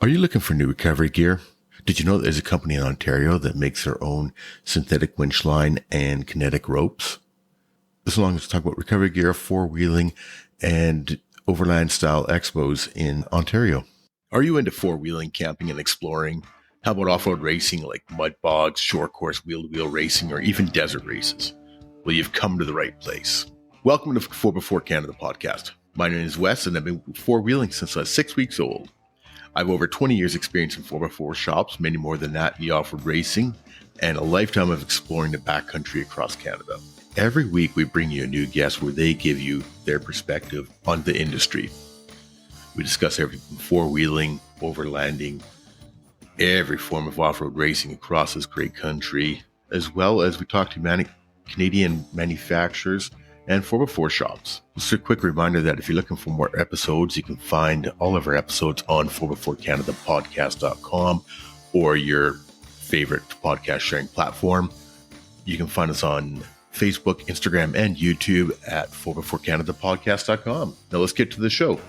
Are you looking for new recovery gear? Did you know there's a company in Ontario that makes their own synthetic winch line and kinetic ropes? As long as we talk about recovery gear, four-wheeling, and overland style expos in Ontario. Are you into four-wheeling, camping, and exploring? How about off-road racing like mud bogs, short course wheel-to-wheel racing, or even desert races? Well, you've come to the right place. Welcome to the 4x4 Canada podcast. My name is Wes, and I've been four-wheeling since I was 6 weeks old. I have over 20 years experience in 4x4 shops, many more than that in the off-road racing, and a lifetime of exploring the backcountry across Canada. Every week we bring you a new guest where they give you their perspective on the industry. We discuss everything from four-wheeling, overlanding, every form of off-road racing across this great country, as well as we talk to Canadian manufacturers and 4x4 shops. Just a quick reminder that if you're looking for more episodes, you can find all of our episodes on 4x4canadapodcast.com or your favorite podcast sharing platform. You can find us on Facebook, Instagram, and YouTube at 4x4canadapodcast.com. Now let's get to the show.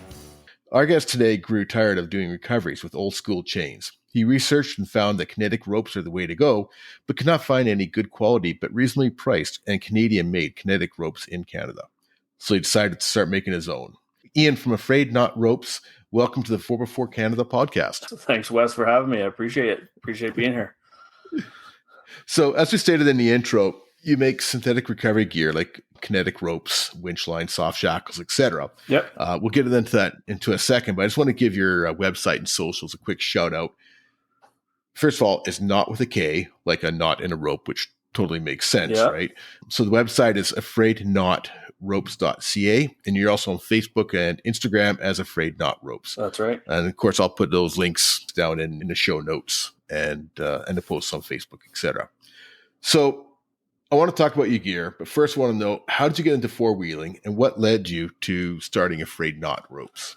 Our guest today grew tired of doing recoveries with old school chains. He researched and found that kinetic ropes are the way to go, but could not find any good quality but reasonably priced and Canadian-made kinetic ropes in Canada. So he decided to start making his own. Ian from Afraid Not Ropes, welcome to the 4x4 Canada podcast. Thanks, Wes, for having me. I appreciate it. Appreciate being here. So as we stated in the intro, you make synthetic recovery gear like kinetic ropes, winch lines, soft shackles, etc. Yep. We'll get into that into a second, but I just want to give your website and socials a quick shout out. First of all, it's not with a K, like a knot in a rope, which totally makes sense, right? So the website is afraidnotropes.ca, and you're also on Facebook and Instagram as Afraid Not Ropes. That's right. And of course, I'll put those links down in the show notes and the posts on Facebook, etc. So I want to talk about your gear, but first I want to know, how did you get into four-wheeling and what led you to starting Afraid Not Ropes?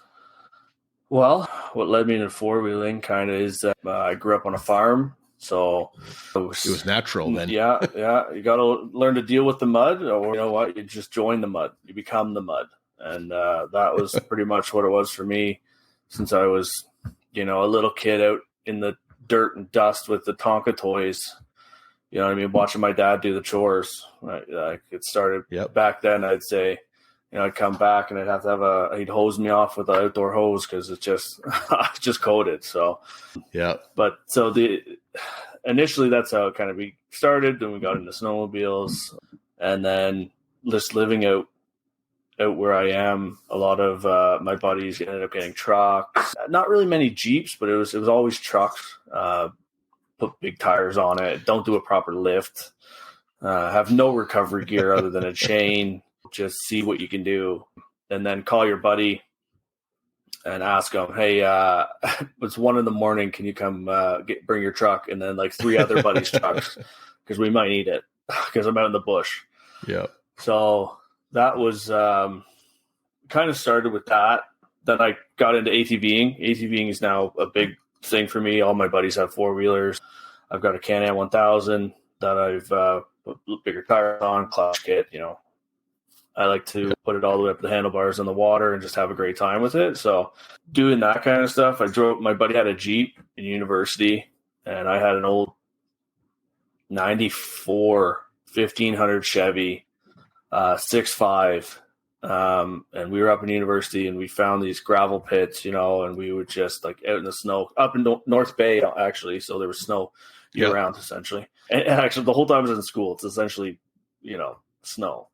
Well, what led me into four-wheeling kind of is that I grew up on a farm, so it was natural then. Yeah. You got to learn to deal with the mud, or you know what, you just join the mud. You become the mud. And that was pretty much what it was for me since I was, a little kid out in the dirt and dust with the Tonka toys. You know what I mean? Watching my dad do the chores. Right? It started back then, I'd say, I'd come back and I'd have to he'd hose me off with an outdoor hose because it's just, just coated. So, yeah. But initially that's how it kind of started. Then we got into snowmobiles, and then just living out where I am, a lot of my buddies ended up getting trucks. Not really many Jeeps, but it was always trucks. Put big tires on it, don't do a proper lift, have no recovery gear other than a chain, just see what you can do. And then call your buddy and ask him, hey, it's 1 a.m. Can you come bring your truck? And then like 3 other buddies' trucks, because we might need it because I'm out in the bush. Yeah. So that was kind of started with that. Then I got into ATVing. ATVing is now a big thing for me. All my buddies have four-wheelers. I've got a Can-Am 1000 that I've put bigger tires on, clutch kit. I like to put it all the way up the handlebars in the water and just have a great time with it. So doing that kind of stuff, my buddy had a Jeep in university, and I had an old 94 1500 Chevy 6.5. And we were up in university and we found these gravel pits, and we would just like out in the snow up in North Bay, actually. So there was snow year round essentially. And actually the whole time I was in school, it's essentially, snow,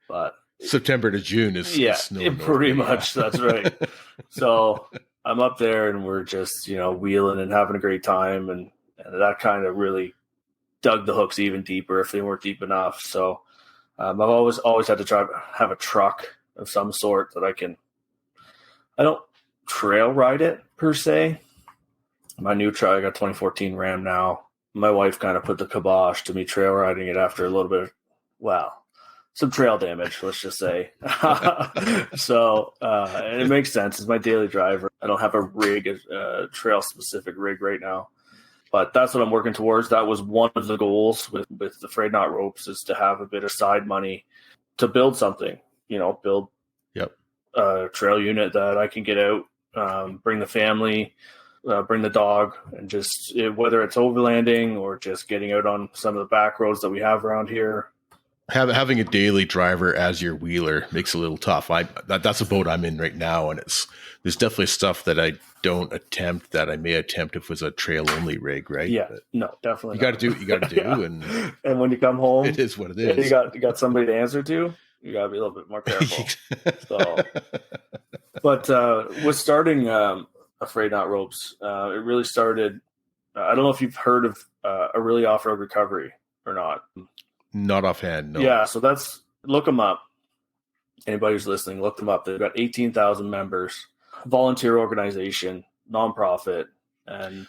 but September to June is snow. Pretty much. That's right. So I'm up there and we're just, wheeling and having a great time. And that kind of really dug the hooks even deeper if they weren't deep enough. So I've always had to try to have a truck of some sort that I don't trail ride it per se. My new truck, I got 2014 Ram now. My wife kind of put the kibosh to me trail riding it after a little bit of, some trail damage, let's just say. So, and it makes sense. It's my daily driver. I don't have a rig, a trail specific rig right now. But that's what I'm working towards. That was one of the goals with the Afraid Not Ropes, is to have a bit of side money to build something, build a trail unit that I can get out, bring the family, bring the dog, and just whether it's overlanding or just getting out on some of the back roads that we have around here. Having a daily driver as your wheeler makes it a little tough. That's a boat I'm in right now, and there's definitely stuff that I don't attempt that I may attempt if it was a trail only rig, right? Yeah, but no, definitely. You got to do what you got to do, yeah. And when you come home, it is what it is. You got somebody to answer to. You got to be a little bit more careful. But with starting Afraid Not Ropes, it really started. I don't know if you've heard of Orillia Off Road Recovery or not. Not offhand, no. Yeah, so look them up. Anybody who's listening, look them up. They've got 18,000 members, volunteer organization, nonprofit, and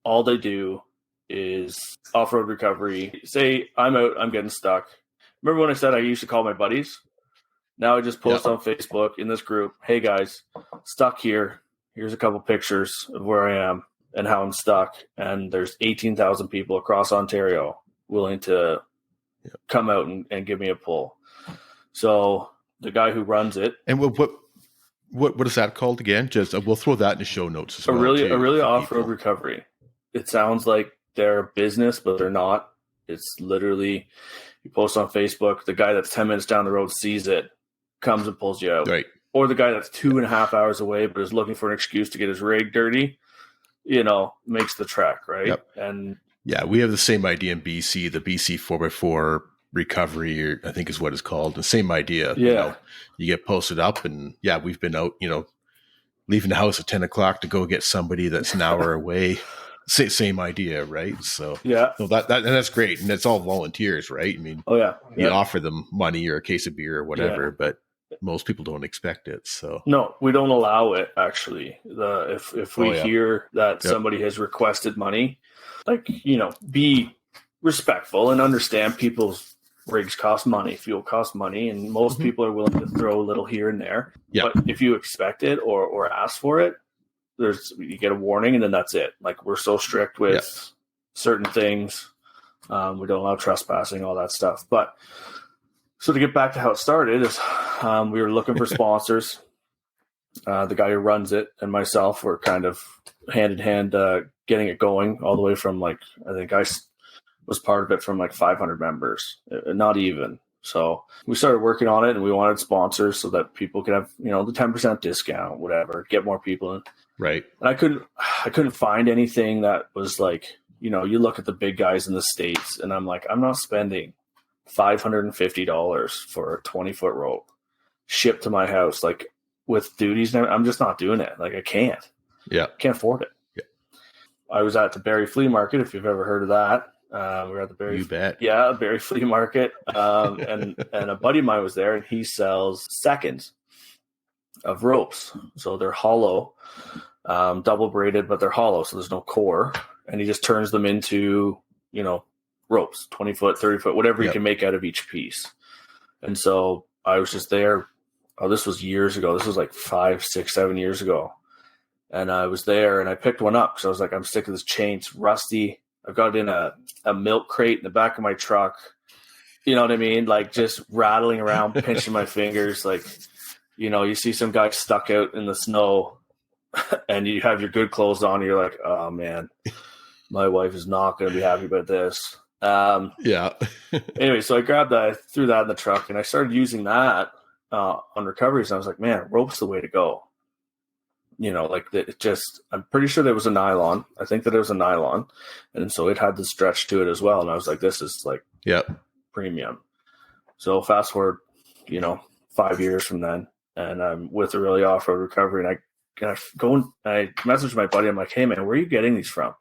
all they do is off-road recovery. Say I'm out, I'm getting stuck. Remember when I said I used to call my buddies? Now I just post on Facebook in this group, hey guys, stuck here. Here's a couple pictures of where I am and how I'm stuck. And there's 18,000 people across Ontario willing to come out and give me a pull. So the guy who runs it. And what is that called again? Just we'll throw that in the show notes as well. Orillia Off Road Recovery. It sounds like they're a business, but they're not. It's literally, you post on Facebook, the guy that's 10 minutes down the road sees it, comes and pulls you out. Right. Or the guy that's 2.5 hours away but is looking for an excuse to get his rig dirty, makes the trek, right? Yep. And yeah, we have the same idea in BC, the BC 4x4 recovery, or I think is what it's called. The same idea. Yeah. You get posted up, and we've been out, leaving the house at 10 o'clock to go get somebody that's an hour away. Same idea, right? So yeah, no, and that's great, and it's all volunteers, right? I mean, you offer them money or a case of beer or whatever, but most people don't expect it. So no, we don't allow it. Actually, if we hear that somebody has requested money, be respectful and understand people's rigs cost money, fuel costs money, and most people are willing to throw a little here and there. Yeah. But if you expect it or ask for it, you get a warning, and then that's it. Like, we're so strict with certain things. We don't allow trespassing, all that stuff. But so to get back to how it started is we were looking for sponsors. The guy who runs it and myself were kind of hand in hand getting it going, all the way from I think I was part of it from 500 members, not even. So we started working on it, and we wanted sponsors so that people could have, the 10% discount, whatever, get more people in. Right. And I couldn't find anything that was you look at the big guys in the States, and I'm like, I'm not spending $550 for a 20-foot rope shipped to my house, with duties. I'm just not doing it. I can't. Yeah. Can't afford it. Yeah. I was at the Barrie Flea Market, if you've ever heard of that. We were at the Barrie. You bet. Yeah, Barrie Flea Market. And a buddy of mine was there, and he sells seconds of ropes. So they're hollow, double braided, but they're hollow, so there's no core. And he just turns them into, ropes, 20 foot, 30 foot, whatever you can make out of each piece. And so I was just there. Oh, this was years ago. This was 5, 6, 7 years ago. And I was there, and I picked one up because I was like, I'm sick of this chain. It's rusty. I've got it in a milk crate in the back of my truck. You know what I mean? Just rattling around, pinching my fingers. You see some guy stuck out in the snow, and you have your good clothes on. And you're like, oh man, my wife is not going to be happy about this. Anyway, so I grabbed that, I threw that in the truck, and I started using that on recoveries. And I was like, man, rope's the way to go. I'm pretty sure there was a nylon. I think that it was a nylon. And so it had the stretch to it as well. And I was like, this is premium. So fast forward, 5 years from then, and I'm with Orillia Off Road Recovery, and I messaged my buddy. I'm like, hey man, where are you getting these from?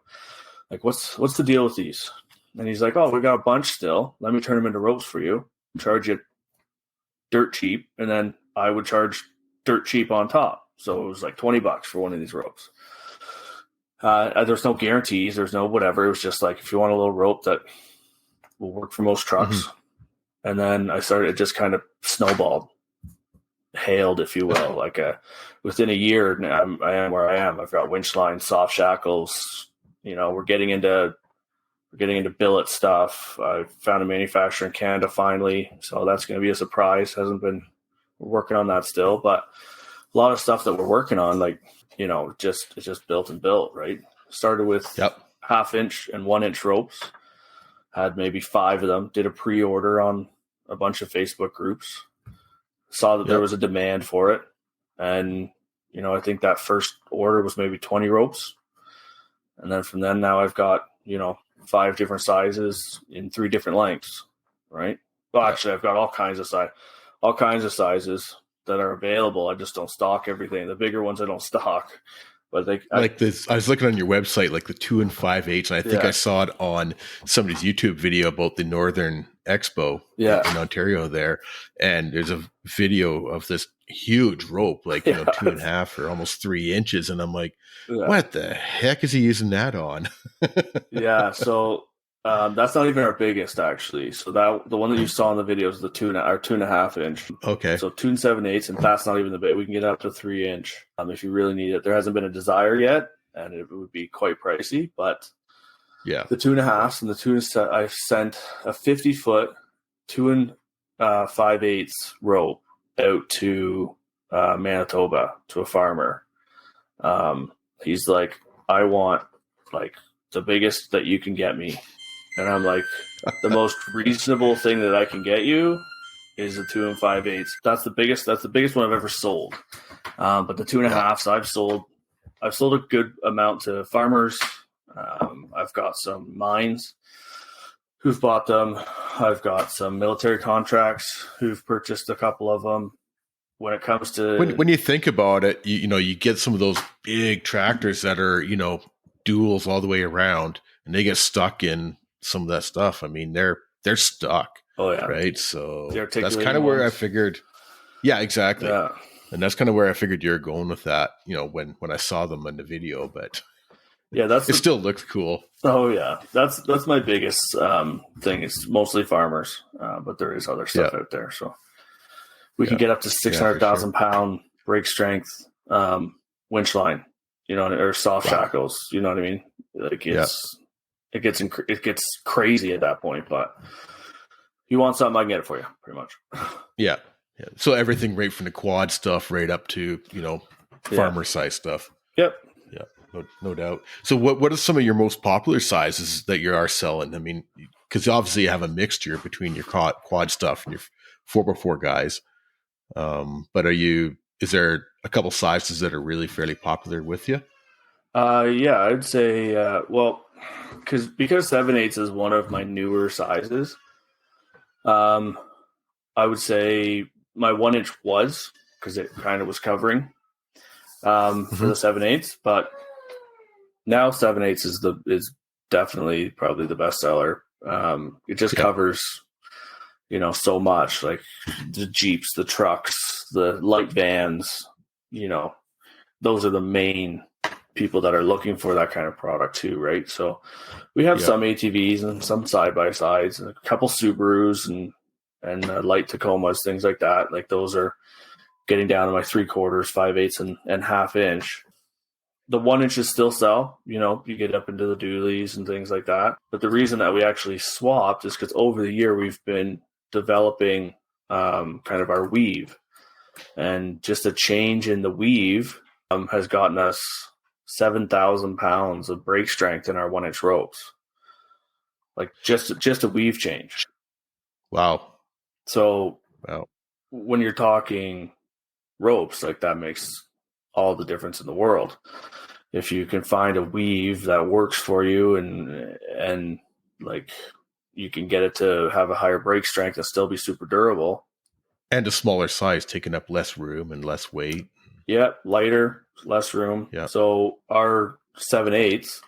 What's the deal with these? And he's like, oh, we got a bunch still. Let me turn them into ropes for you. Charge you dirt cheap. And then I would charge dirt cheap on top. So it was $20 for one of these ropes. There's no guarantees. There's no whatever. It was just if you want a little rope that will work for most trucks. And then it just kind of snowballed, hailed, if you will. Within a year, I am where I am. I've got winch lines, soft shackles. We're getting into billet stuff. I found a manufacturer in Canada finally. So that's going to be a surprise. We're working on that still, but a lot of stuff that we're working on, it's just built and built, right? Started with Yep. 1/2 inch and 1 inch ropes, had maybe 5 of them, did a pre-order on a bunch of Facebook groups, saw that there was a demand for it. And, I think that first order was maybe 20 ropes. And then from then now I've got, 5 different sizes in 3 different lengths, right? Well, actually I've got all kinds of sizes that are available. I just don't stock everything. The bigger ones I don't stock. But this, I was looking on your website, like the 2 and 5/8, and I think I saw it on somebody's YouTube video about the Northern Expo in Ontario there. And there's a video of this huge rope, like 2.5 or almost 3 inches, and I'm like, what the heck is he using that on? Yeah, so that's not even our biggest, actually. So the one that you saw in the video is the 2.5 inch. Okay. So 2 7/8, and that's not even the big. We can get up to 3 inch if you really need it. There hasn't been a desire yet, and it would be quite pricey. But the 2.5s and the 2 I sent a 50-foot 2 5/8 rope out to Manitoba to a farmer. He's like, I want like the biggest that you can get me. And I'm like, the most reasonable thing that I can get you is a 2 5/8. That's the biggest one I've ever sold. But the 2.5s I've sold a good amount to farmers. I've got some mines who've bought them. I've got some military contracts who've purchased a couple of them. When it comes to when you think about it, you get some of those big tractors that are, duals all the way around, and they get stuck in some of that stuff. I mean, they're stuck. Oh yeah. Right. So that's kind of where I figured. Yeah, exactly. Yeah. And that's kind of where I figured you're going with that, when I saw them in the video, but yeah, still looks cool. Oh yeah. That's my biggest thing. It's mostly farmers. But there is other stuff out there. So we can get up to 600,000 pound brake strength, winch line, or soft shackles, you know what I mean? Like it gets crazy at that point, but you want something, I can get it for you pretty much. Yeah. So everything right from the quad stuff right up to, farmer size stuff. Yep. Yeah. No doubt. So what are some of your most popular sizes that you are selling? I mean, because obviously you have a mixture between your quad stuff and your 4x4 guys. But is there a couple sizes that are really fairly popular with you? Yeah, I'd say, because 7/8 is one of my newer sizes. I would say my 1 inch was, because it kind of was covering, for the 7/8, but now 7/8 is definitely probably the best seller. It just covers, so much, like the Jeeps, the trucks, the light vans, those are the main people that are looking for that kind of product too, right? So we have some ATVs and some side-by-sides and a couple Subarus and light Tacomas, things like that. Like those are getting down to my 3/4, 5/8 and 1/2 inch. The 1 inches still sell, you get up into the dualies and things like that. But the reason that we actually swapped is because over the year we've been developing kind of our weave, and just a change in the weave has gotten us 7,000 pounds of brake strength in our 1 inch ropes, like just a weave change. Wow. So when you're talking ropes, like that makes all the difference in the world. If you can find a weave that works for you and like you can get it to have a higher brake strength and still be super durable. And a smaller size, taking up less room and less weight. Yeah, lighter, less room. Yeah. So our 7/8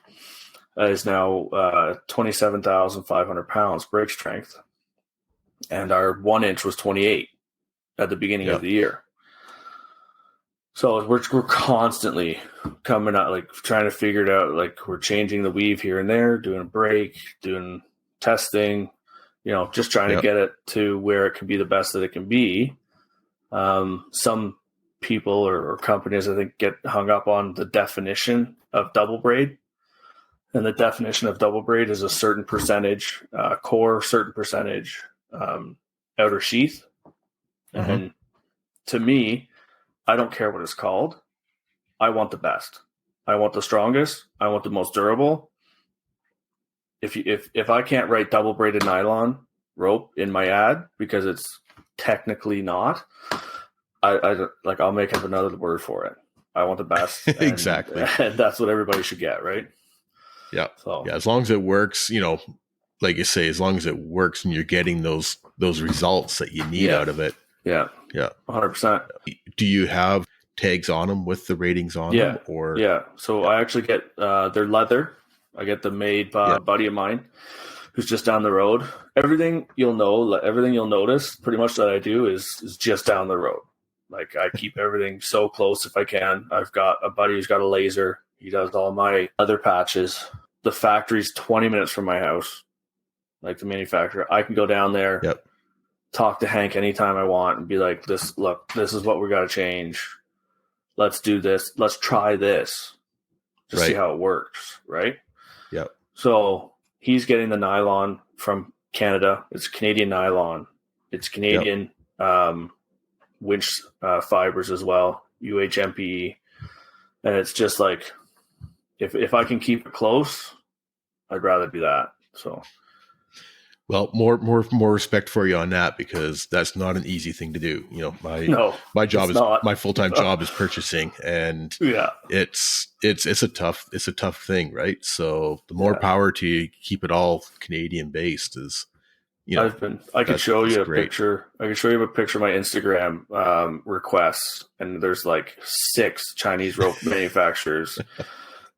is now 27,500 pounds brake strength. And our 1 inch was 28 at the beginning of the year. So we're constantly coming out, like trying to figure it out. Like we're changing the weave here and there, doing a brake, doing testing, just trying to get it to where it can be the best that it can be. Some people or companies, I think, get hung up on the definition of double braid. And the definition of double braid is a certain percentage core, certain percentage outer sheath. And to me, I don't care what it's called. I want the best. I want the strongest. I want the most durable. If I can't write double braided nylon rope in my ad because it's technically not, I'll make up another word for it. I want the best. And, Exactly. And that's what everybody should get, right? Yeah. So yeah, as long as it works, like you say, as long as it works and you're getting those results that you need out of it. Yeah. Yeah. 100%. Do you have tags on them with the ratings on them? Or yeah. So I actually get they're leather. I get them made by a buddy of mine who's just down the road. Everything you'll notice pretty much that I do is just down the road. Like I keep everything so close if I can. I've got a buddy who's got a laser. He does all my leather patches. The factory's 20 minutes from my house, like the manufacturer. I can go down there, talk to Hank anytime I want and be like, this is what we got to change. Let's do this. Let's try this to see how it works. Right. Yep. So he's getting the nylon from Canada. It's Canadian nylon. It's Canadian winch fibers as well, UHMPE. And it's just like, if I can keep it close, I'd rather do that. So, well, more respect for you on that, because that's not an easy thing to do. My job my full-time job is purchasing, and it's a tough thing, right? So the more power to you, keep it all Canadian based is, I could show you a picture. I could show you a picture of my Instagram requests, and there's like 6 Chinese rope manufacturers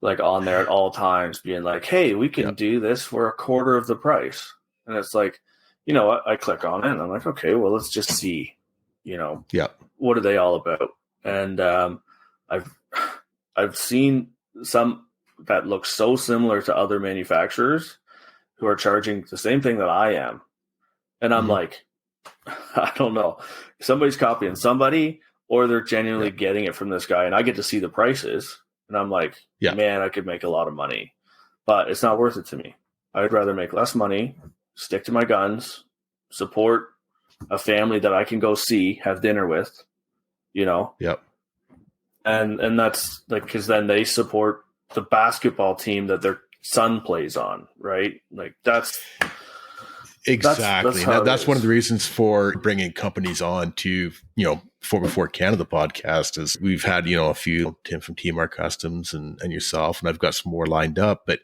like on there at all times being like, hey, we can do this for a quarter of the price. And it's like, I click on it and I'm like, okay, well, let's just see, what are they all about? And I've seen some that look so similar to other manufacturers who are charging the same thing that I am. And I'm like, I don't know. Somebody's copying somebody, or they're genuinely getting it from this guy. And I get to see the prices. And I'm like, man, I could make a lot of money. But it's not worth it to me. I'd rather make less money, stick to my guns, support a family that I can go see, have dinner with, Yep. And that's like, because then they support the basketball team that their son plays on, right? Like that's... Exactly. That's one of the reasons for bringing companies on to, before Canada podcast is we've had, a few, Tim from TMR Customs and yourself, and I've got some more lined up, but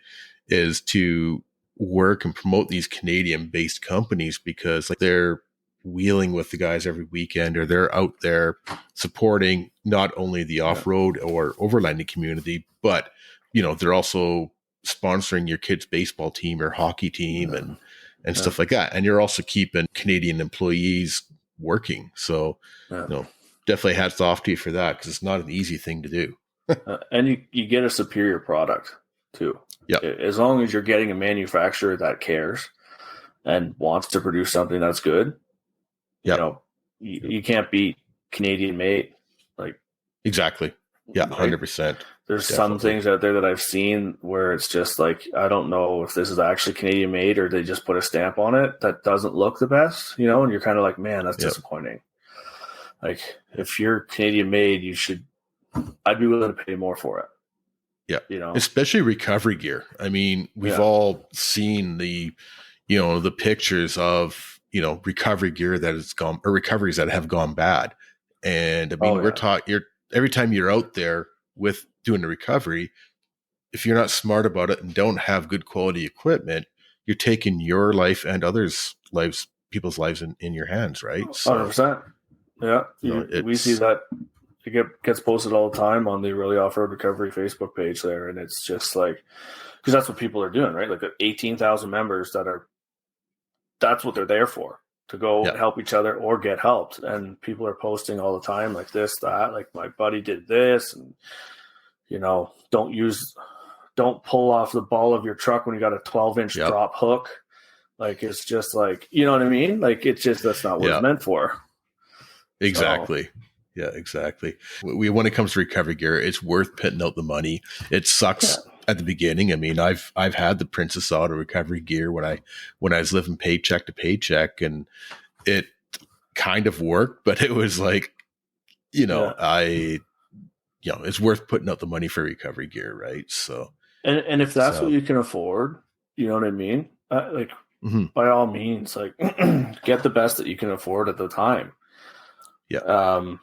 is to work and promote these Canadian based companies, because like they're wheeling with the guys every weekend, or they're out there supporting not only the off-road or overlanding community, but, they're also sponsoring your kid's baseball team or hockey team and stuff like that. And you're also keeping Canadian employees working. So, definitely hats off to you for that, because it's not an easy thing to do. And you get a superior product too. Yeah. As long as you're getting a manufacturer that cares and wants to produce something that's good, you can't beat Canadian made. Like exactly. Yeah. 100%. There's some things out there that I've seen where it's just like, I don't know if this is actually Canadian made or they just put a stamp on it that doesn't look the best, and you're kind of like, man, that's disappointing. Like if you're Canadian made, I'd be willing to pay more for it. Yeah. Especially recovery gear. I mean, we've all seen the pictures of, recovery gear that has gone, or recoveries that have gone bad. And I mean, we're taught every time you're out there with doing the recovery, if you're not smart about it and don't have good quality equipment, you're taking your life and others' lives, people's lives in your hands, right? So, 100%. Yeah. We see that it gets posted all the time on the Orillia Off Road Recovery Facebook page there. And it's just like, because that's what people are doing, right? Like 18,000 members that's what they're there for, to go help each other or get helped. And people are posting all the time like this, that, like my buddy did this, and don't pull off the ball of your truck when you got a 12-inch drop hook. Like, it's just like, you know what I mean? Like, it's just, that's not what it's meant for. Exactly. So. Yeah, exactly. When it comes to recovery gear, it's worth putting out the money. It sucks at the beginning. I mean, I've had the Princess Auto recovery gear when I was living paycheck to paycheck, and it kind of worked, but it was like, it's worth putting out the money for recovery gear, right? So, and if that's what you can afford, you know what I mean? Like, by all means, like get the best that you can afford at the time. Yeah.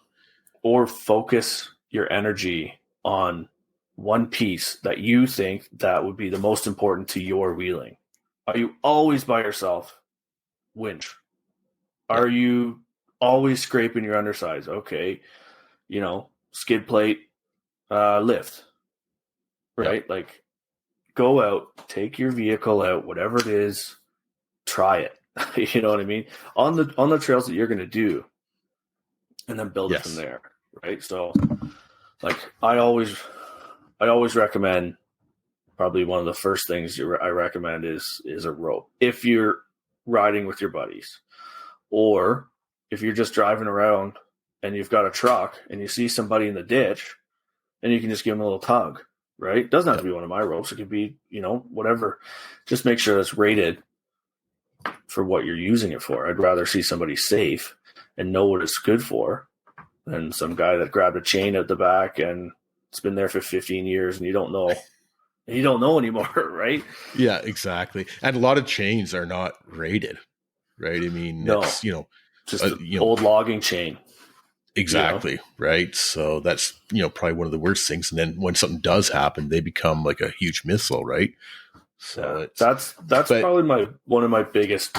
Or focus your energy on one piece that you think that would be the most important to your wheeling. Are you always by yourself? Winch. Are you always scraping your undersides? Okay. Skid plate, lift, right? Yeah. Like, go out, take your vehicle out, whatever it is, try it. You know what I mean? On the trails that you're going to do, and then build it from there, right? So, like, I always recommend, probably one of the first things I recommend is a rope. If you're riding with your buddies, or if you're just driving around and you've got a truck and you see somebody in the ditch, and you can just give them a little tug, right? It doesn't have to be one of my ropes. It could be, whatever. Just make sure it's rated for what you're using it for. I'd rather see somebody safe and know what it's good for than some guy that grabbed a chain at the back and it's been there for 15 years and you don't know anymore, right? Yeah, exactly. And a lot of chains are not rated, right? I mean, no, it's, just old logging chain. Exactly. Right. So that's, probably one of the worst things. And then when something does happen, they become like a huge missile. Right. So that's probably one of my biggest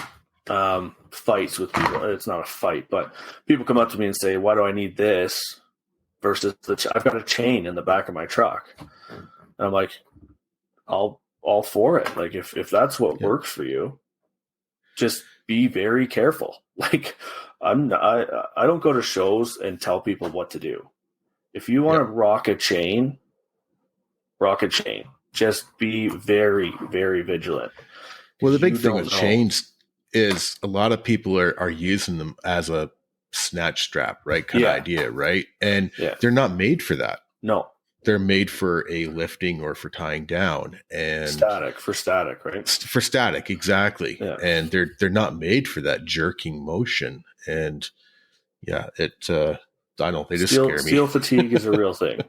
fights with people. It's not a fight, but people come up to me and say, why do I need this versus I've got a chain in the back of my truck. And I'm like, all for it. Like, if that's what works for you, just be very careful. Like, I don't go to shows and tell people what to do. If you want to rock a chain. Just be very, very vigilant. Well, the big thing with chains is a lot of people are using them as a snatch strap, right? Kind of idea, right? And they're not made for that. No. They're made for a lifting or for tying down, and for static, right? For static, exactly. Yeah. And they're not made for that jerking motion. And I don't know, they just scare me. Steel fatigue is a real thing.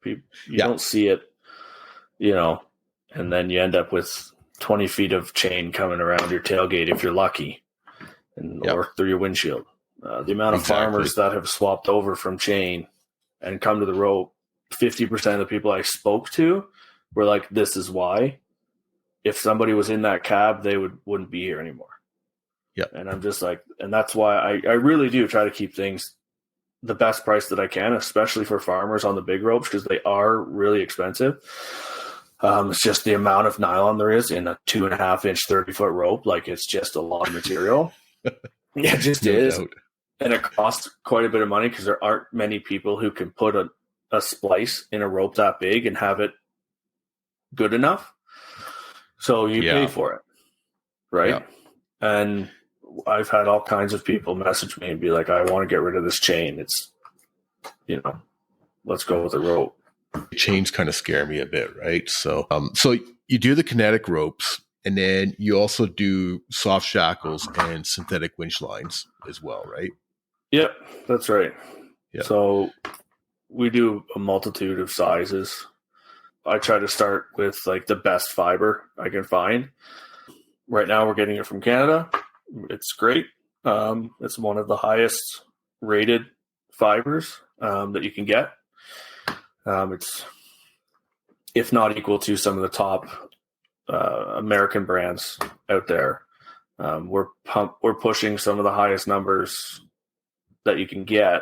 You don't see it, and then you end up with 20 feet of chain coming around your tailgate if you're lucky, or through your windshield. The amount of farmers that have swapped over from chain and come to the rope, 50% of the people I spoke to were like, this is why. If somebody was in that cab, they wouldn't be here anymore. Yeah. And I'm just like, and that's why I really do try to keep things the best price that I can, especially for farmers on the big ropes, because they are really expensive. It's just the amount of nylon there is in a 2.5-inch, 30-foot rope. Like, it's just a lot of material. Yeah, it just is. Doubt. And it costs quite a bit of money because there aren't many people who can put a splice in a rope that big and have it good enough. So you pay for it, right? Yeah. And I've had all kinds of people message me and be like, I want to get rid of this chain. It's, let's go with a rope. Chains kind of scare me a bit, right? So, so you do the kinetic ropes, and then you also do soft shackles and synthetic winch lines as well, right? Yep, that's right. Yeah. So we do a multitude of sizes. I try to start with like the best fiber I can find. Right now we're getting it from Canada. It's great. It's one of the highest rated fibers that you can get. It's, if not equal to some of the top American brands out there. We're pushing some of the highest numbers that you can get,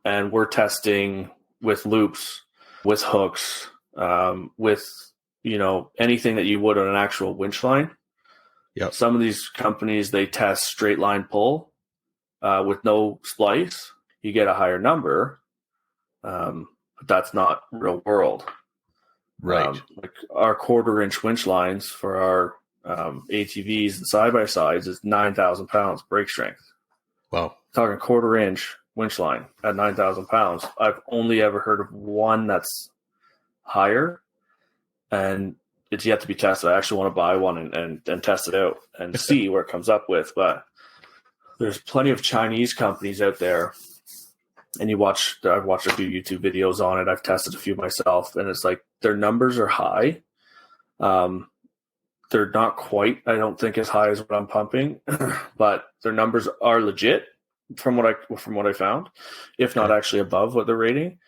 and we're testing with loops, with hooks, with anything that you would on an actual winch line. Yep. Some of these companies, they test straight line pull with no splice. You get a higher number, but that's not real world. Right. Like our 1/4-inch winch lines for our ATVs and side-by-sides is 9,000 pounds brake strength. Wow. Talking 1/4-inch winch line at 9,000 pounds. I've only ever heard of one that's higher, and it's yet to be tested. I actually want to buy one and test it out and see where it comes up with. But there's plenty of Chinese companies out there and I've watched a few YouTube videos on it. I've tested a few myself, and it's like their numbers are high. They're not quite, I don't think, as high as what I'm pumping, but their numbers are legit from what I found, if not actually above what they're rating.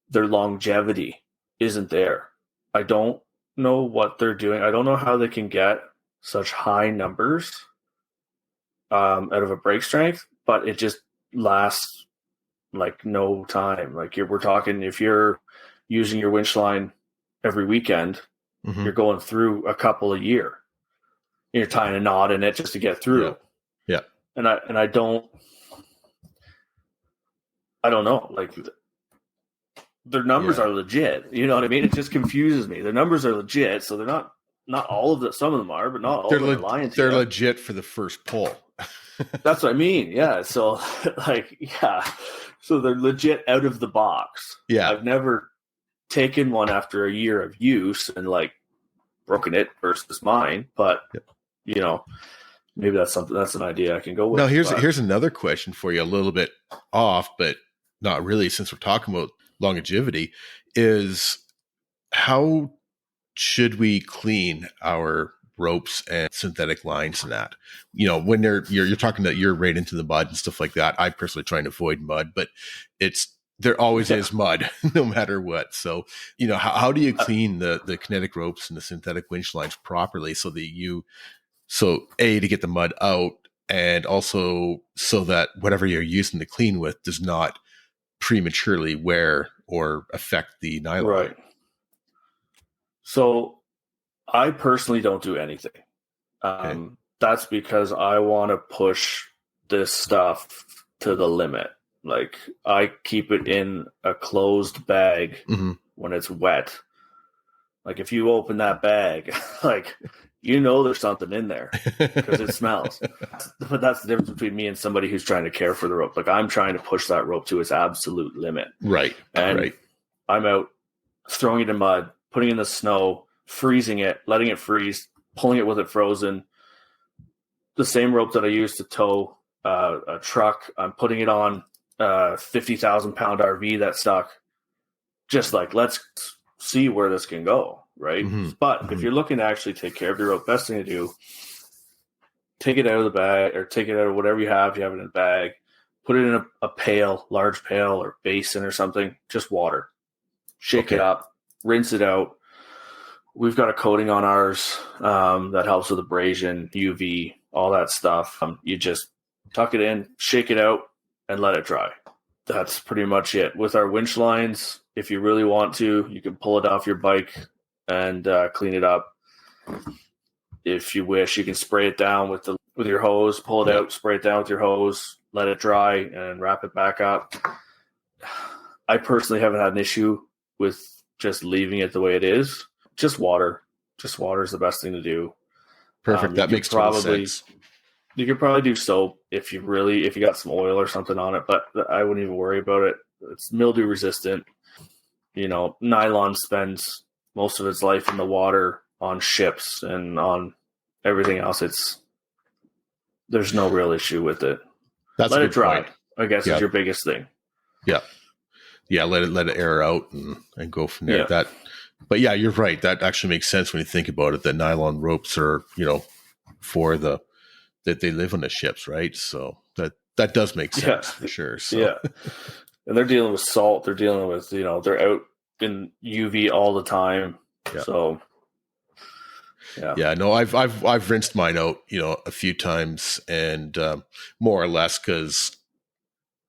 Their longevity isn't there. I don't know what they're doing. I don't know how they can get such high numbers out of a brake strength, but it just lasts like no time. Like we're talking, if you're using your winch line every weekend, you're going through a couple a year. You're tying a knot in it just to get through. Yeah. And I don't know. Like their numbers are legit. You know what I mean? It just confuses me. Their numbers are legit, so they're not all of them. Some of them are, but not all of them are lying to you. They're legit for the first pull. That's what I mean. Yeah. So so they're legit out of the box. Yeah. I've never taken one after a year of use and like broken it versus mine, but you know, maybe that's an idea I can go with. Now here's another question for you, a little bit off, but not really, since we're talking about longevity, is how should we clean our ropes and synthetic lines and that? You know, when you're talking that you're right into the mud and stuff like that. I personally try and avoid mud, but there always is mud no matter what. So, you know, how do you clean the kinetic ropes and the synthetic winch lines properly so to get the mud out, and also so that whatever you're using to clean with does not prematurely wear or affect the nylon? Right. So I personally don't do anything. That's because I want to push this stuff to the limit. Like I keep it in a closed bag when it's wet. Like if you open that bag, like, you know, there's something in there because it smells. But that's the difference between me and somebody who's trying to care for the rope. Like I'm trying to push that rope to its absolute limit. Right. And I'm out throwing it in mud, putting it in the snow, freezing it, letting it freeze, pulling it with it frozen. The same rope that I use to tow a truck, I'm putting it on 50,000 pound RV that stuck. Just like, let's see where this can go, right? But if you're looking to actually take care of your rope, best thing to do, take it out of the bag, or take it out of whatever you have it in a bag, put it in a pail, large pail or basin or something, just water. Shake it up, rinse it out. We've got a coating on ours that helps with abrasion, UV, all that stuff. You just tuck it in, shake it out, and let it dry. That's pretty much it. With our winch lines, if you really want to, you can pull it off your bike and clean it up. If you wish, you can spray it down with your hose, pull it out, spray it down with your hose, let it dry, and wrap it back up. I personally haven't had an issue with just leaving it the way it is. Just water. Just water is the best thing to do. Perfect. That makes total sense. You could probably do soap if you got some oil or something on it, but I wouldn't even worry about it. It's mildew resistant. You know, nylon spends most of its life in the water on ships and on everything else. There's no real issue with it. Let it dry, point. I guess, is your biggest thing. Yeah. Yeah. Let it air out and go from there. Yeah. But yeah, you're right. That actually makes sense when you think about it, that nylon ropes are, you know, that they live on the ships, right? So that does make sense for sure. So. Yeah. And they're dealing with salt. They're dealing with, you know, they're out in UV all the time. Yeah. So yeah, no, I've rinsed mine out, you know, a few times, and more or less, because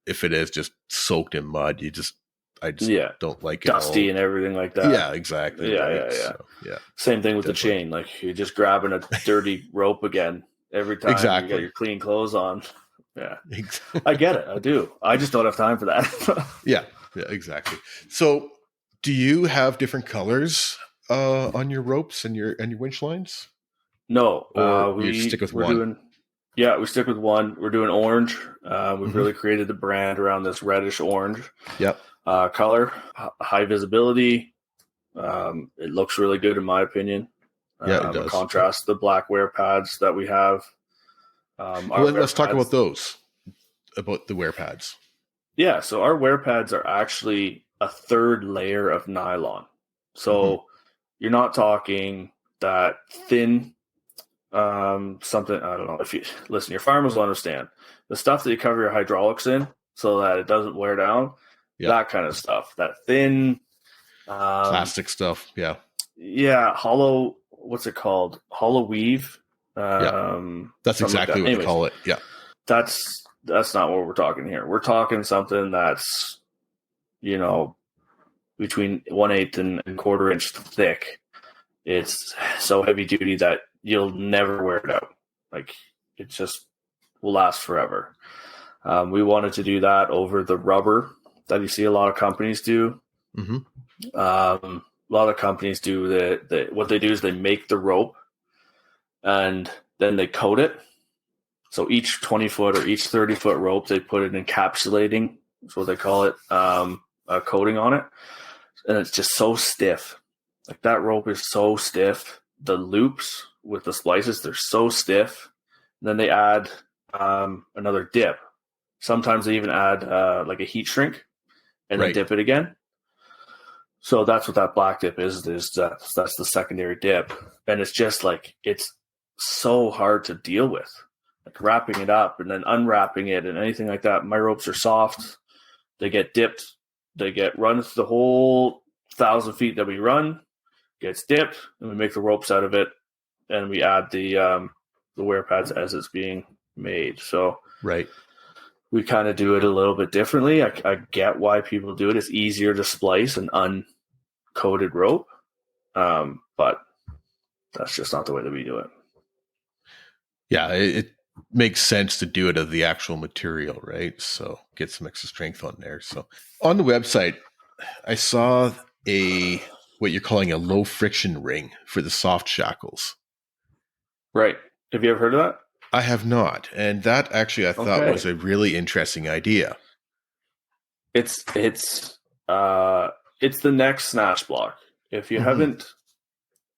if it is just soaked in mud, I just don't like it. Dusty and everything like that. Yeah, exactly. Yeah, right? So, same thing with the chain. Like you're just grabbing a dirty rope again every time you got your clean clothes on. Yeah, I get it. I do. I just don't have time for that. yeah, exactly. So, do you have different colors on your ropes and your winch lines? No, we stick with one. We stick with one. We're doing orange. We've really created the brand around this reddish orange. Yep. Color, high visibility. It looks really good in my opinion. Yeah, it does. Contrast the black wear pads that we have. Let's talk about those. About the wear pads. Yeah, so our wear pads are actually a third layer of nylon. So you're not talking that thin something, I don't know, if you listen, your farmers will understand the stuff that you cover your hydraulics in so that it doesn't wear down, that kind of stuff, that thin plastic stuff. hollow, what's it called, hollow weave, that's exactly what they call it. That's not what we're talking here. We're talking something that's, you know, between 1/8 and quarter inch thick. It's so heavy duty that you'll never wear it out. Like, it just will last forever. We wanted to do that over the rubber that you see a lot of companies do. A lot of companies do what they do is they make the rope and then they coat it. So each 20-foot or each 30-foot rope, they put an encapsulating, that's what they call it, a coating on it. And it's just so stiff. Like, that rope is so stiff. The loops with the splices, they're so stiff. And then they add another dip. Sometimes they even add like a heat shrink and then dip it again. So that's what that black dip is that's the secondary dip. And it's just like, it's so hard to deal with. Like, wrapping it up and then unwrapping it and anything like that. My ropes are soft. They get dipped. They get run through the whole 1,000 feet that we run, gets dipped, and we make the ropes out of it, and we add the wear pads as it's being made. So we kind of do it a little bit differently. I get why people do it. It's easier to splice an uncoated rope, but that's just not the way that we do it. Yeah, it makes sense to do it of the actual material, right? So get some extra strength on there. So on the website, I saw what you're calling a low friction ring for the soft shackles. Right. Have you ever heard of that? I have not. And that actually I thought was a really interesting idea. It's the next snatch block. If you haven't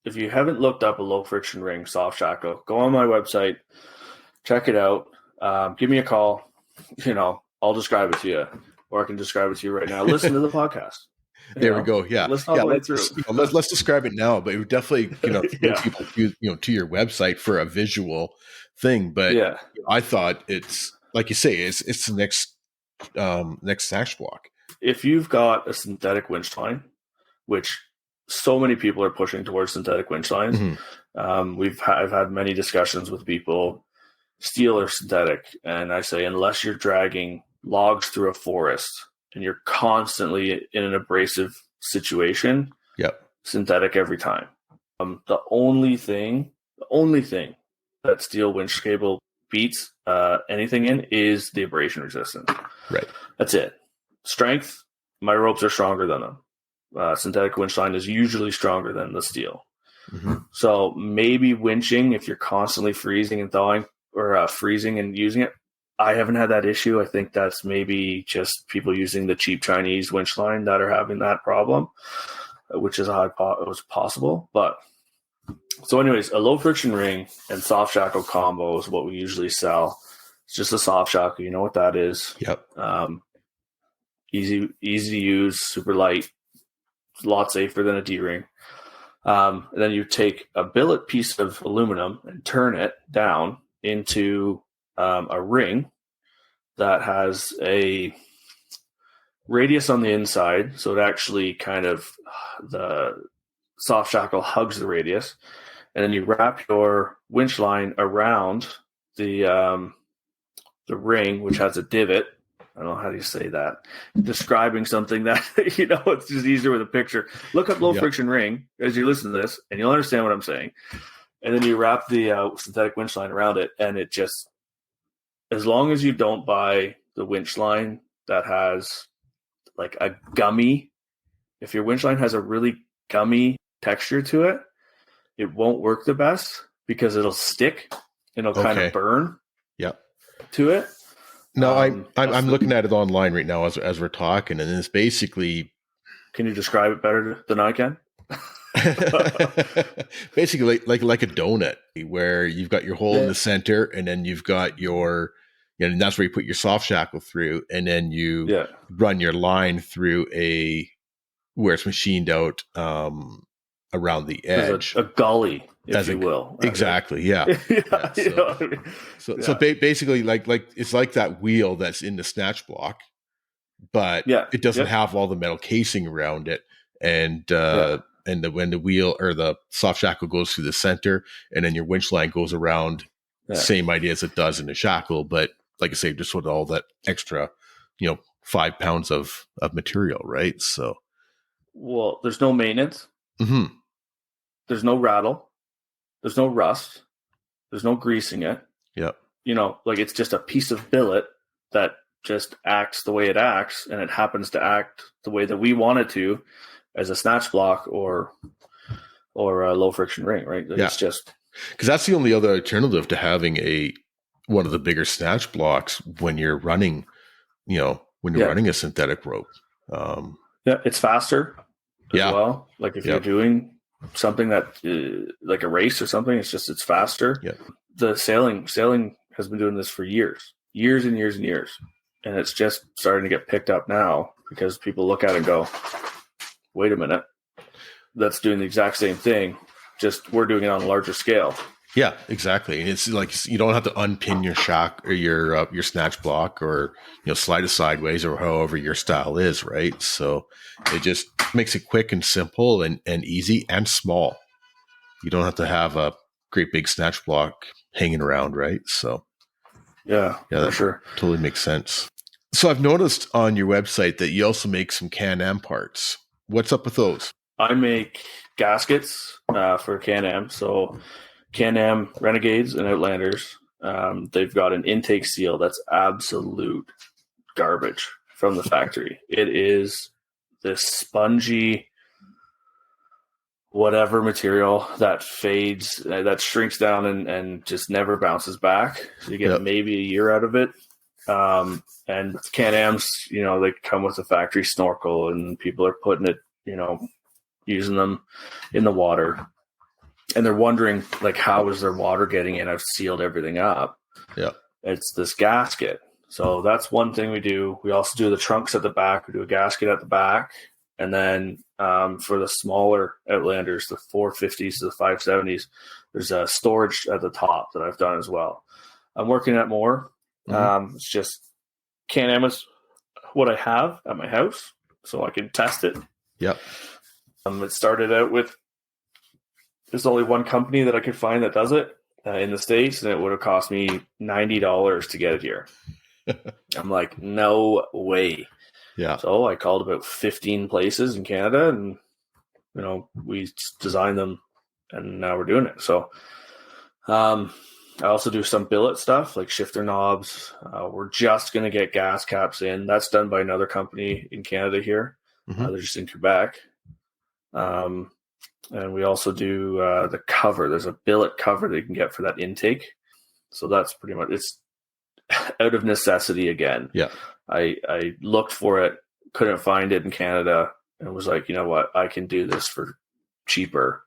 looked up a low friction ring soft shackle, go on my website, check it out. Give me a call. I'll describe it to you, or I can describe it to you right now. Listen to the podcast. There we go. Yeah. Listen all the way through. Let's describe it now, but we definitely, people to your website for a visual thing. But I thought it's, like you say, it's the next snatch block. If you've got a synthetic winch line, which so many people are pushing towards synthetic winch lines, I've had many discussions with people, steel or synthetic, and I say, unless you're dragging logs through a forest and you're constantly in an abrasive situation, synthetic every time. The only thing that steel winch cable beats anything in is the abrasion resistance. Right. That's it. Strength, my ropes are stronger than them. Synthetic winch line is usually stronger than the steel. So maybe winching, if you're constantly freezing and thawing, or freezing and using it, I haven't had that issue. I think that's maybe just people using the cheap Chinese winch line that are having that problem, which is it was possible. But so anyways, a low friction ring and soft shackle combo is what we usually sell. It's just a soft shackle. You know what that is. Easy to use, super light, a lot safer than a D-ring. And then you take a billet piece of aluminum and turn it down into a ring that has a radius on the inside. So it actually kind of, the soft shackle hugs the radius. And then you wrap your winch line around the ring, which has a divot. I don't know how do you say that. Describing something that, it's just easier with a picture. Look up low friction ring as you listen to this, and you'll understand what I'm saying. And then you wrap the synthetic winch line around it, and it just, as long as you don't buy the winch line that has like a gummy, if your winch line has a really gummy texture to it, it won't work the best because it'll stick and it'll kind of burn to it. No, I'm looking at it online right now as we're talking, and it's basically. Can you describe it better than I can? Basically, like a donut, where you've got your hole in the center, and then you've got your and that's where you put your soft shackle through, and then you run your line through where it's machined out around the edge. A gully, if you will. Exactly. Yeah. Yeah. So, You know what I mean? so basically like it's like that wheel that's in the snatch block, but it doesn't have all the metal casing around it. And when the wheel or the soft shackle goes through the center, and then your winch line goes around, same idea as it does in the shackle, but like I say, just with all that extra, 5 pounds of material, right? So, well, there's no maintenance. Mm-hmm. There's no rattle. There's no rust. There's no greasing it. Yeah. Like it's just a piece of billet that just acts the way it acts, and it happens to act the way that we want it to as a snatch block or a low friction ring, right? Like it's just because that's the only other alternative to having one of the bigger snatch blocks when you're running, running a synthetic rope. It's faster as well. Like if you're doing something that like a race or something, it's faster. Yeah. The sailing has been doing this for years and years and years. And it's just starting to get picked up now because people look at it and go, wait a minute, that's doing the exact same thing. Just we're doing it on a larger scale. Yeah, exactly. And it's like you don't have to unpin your shock or your snatch block or slide it sideways or however your style is, right? So it just makes it quick and simple and easy and small. You don't have to have a great big snatch block hanging around, right? So yeah, that for sure, totally makes sense. So I've noticed on your website that you also make some Can-Am parts. What's up with those? I make gaskets for Can-Am. So Can-Am Renegades and Outlanders, they've got an intake seal that's absolute garbage from the factory. It is this spongy whatever material that fades, that shrinks down and just never bounces back. So you get maybe a year out of it. And Can-Ams, they come with a factory snorkel, and people are putting it, using them in the water. And they're wondering, like, how is their water getting in? I've sealed everything up. Yeah. It's this gasket. So that's one thing we do. We also do the trunks at the back. We do a gasket at the back. And then for the smaller Outlanders, the 450s to the 570s, there's a storage at the top that I've done as well. I'm working at more. Mm-hmm. It's just Can-Am is what I have at my house, so I can test it. Yep. It started out with there's only one company that I could find that does it in the States, and it would have cost me $90 to get it here. I'm like, no way. Yeah. So I called about 15 places in Canada, and we designed them, and now we're doing it. So I also do some billet stuff like shifter knobs. We're just going to get gas caps in. That's done by another company in Canada here. Mm-hmm. They're just in Quebec. And we also do the cover. There's a billet cover that you can get for that intake. So that's pretty much, it's out of necessity again. Yeah. I looked for it, couldn't find it in Canada, and was like, you know what, I can do this for cheaper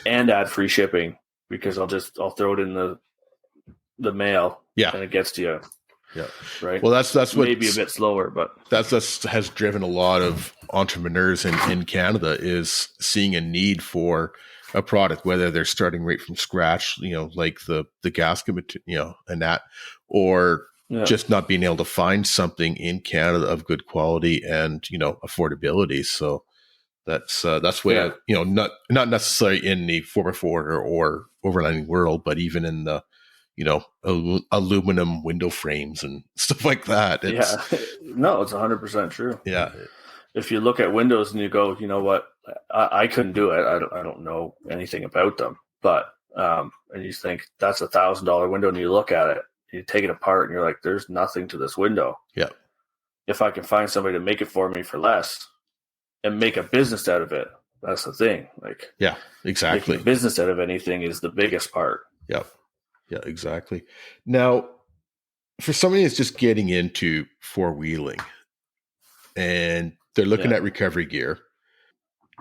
and add free shipping because I'll throw it in the mail. Yeah. And it gets to you. Yeah. Right. Well, that's what maybe a bit slower, but that's has driven a lot of entrepreneurs in Canada is seeing a need for a product, whether they're starting right from scratch, like the gasket, and that, or just not being able to find something in Canada of good quality and, affordability. So that's where, not necessarily in the 4x4 or overlanding world, but even in the, aluminum window frames and stuff like that. No, it's 100% true. Yeah. If you look at windows and you go, you know what, I couldn't do it. I don't know anything about them, but, and you think that's $1,000 window, and you look at it, you take it apart, and you're like, there's nothing to this window. Yeah. If I can find somebody to make it for me for less and make a business out of it, that's the thing. Like, yeah, exactly. Making a business out of anything is the biggest part. Yeah. Yeah, exactly. Now, for somebody that's just getting into four-wheeling and they're looking at recovery gear,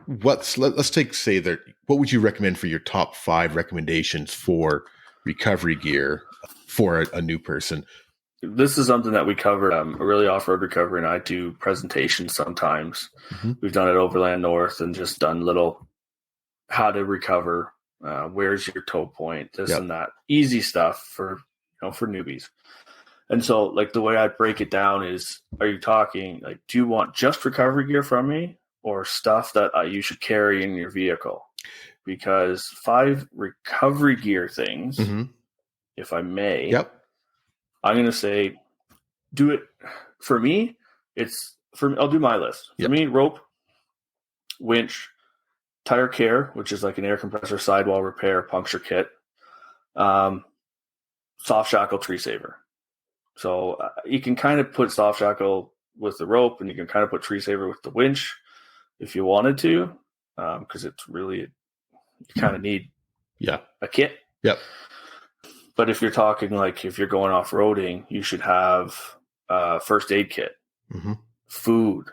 let's say that, what would you recommend for your top 5 recommendations for recovery gear for a new person? this is something that we cover. Orillia Off Road Recovery, and I do presentations sometimes. Mm-hmm. We've done it Overland North and just done little how to recover. Where's your toe point? This and that. Easy stuff for newbies. And so, like, the way I break it down is: are you talking like, do you want just recovery gear from me, or stuff that you should carry in your vehicle? Because 5 recovery gear things, if I may, I'm going to say, do it for me. I'll do my list. For me, rope, winch, tire care, which is like an air compressor, sidewall repair, puncture kit, soft shackle, tree saver. So you can kind of put soft shackle with the rope, and you can kind of put tree saver with the winch if you wanted to, because it's really, you kind of need a kit. Yep. But if you're talking like, if you're going off-roading, you should have a first aid kit, food,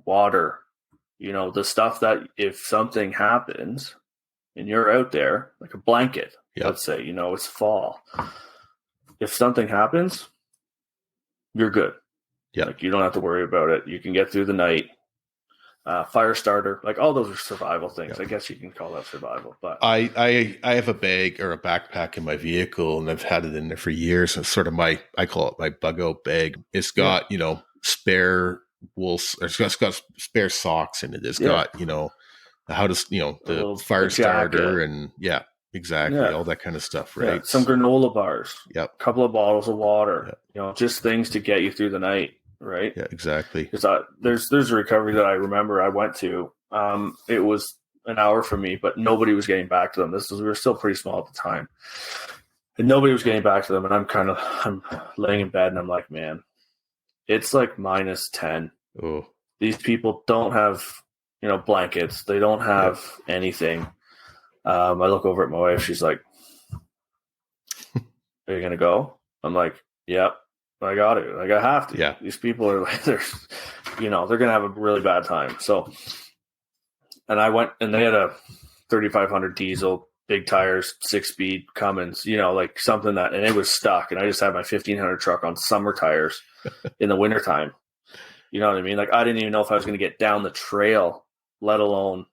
water, the stuff that if something happens and you're out there, like a blanket, let's say, it's fall. If something happens, you're good. Yeah. Like, you don't have to worry about it. You can get through the night. Fire starter, like, all those are survival things. I guess you can call that survival. But I have a bag or a backpack in my vehicle, and I've had it in there for years. It's sort of I call it my bug out bag. It's got spare wool. It's got spare socks in it. It's got how does the fire starter and exactly all that kind of stuff, right? Some granola bars. A couple of bottles of water. Just things to get you through the night. Right. Yeah, exactly. Because there's a recovery that I remember I went to. It was an hour for me, but nobody was getting back to them. We were still pretty small at the time, and nobody was getting back to them. And I'm laying in bed, and I'm like, man, it's like -10. Oh, these people don't have blankets. They don't have anything. I look over at my wife. She's like, "Are you gonna go?" I'm like, "Yep." I got it. Like, I have to. Yeah. These people are like, they're going to have a really bad time. So, and I went, and they had a 3500 diesel, big tires, 6-speed Cummins, like something that, and it was stuck. And I just had my 1500 truck on summer tires in the wintertime. You know what I mean? Like, I didn't even know if I was going to get down the trail, let alone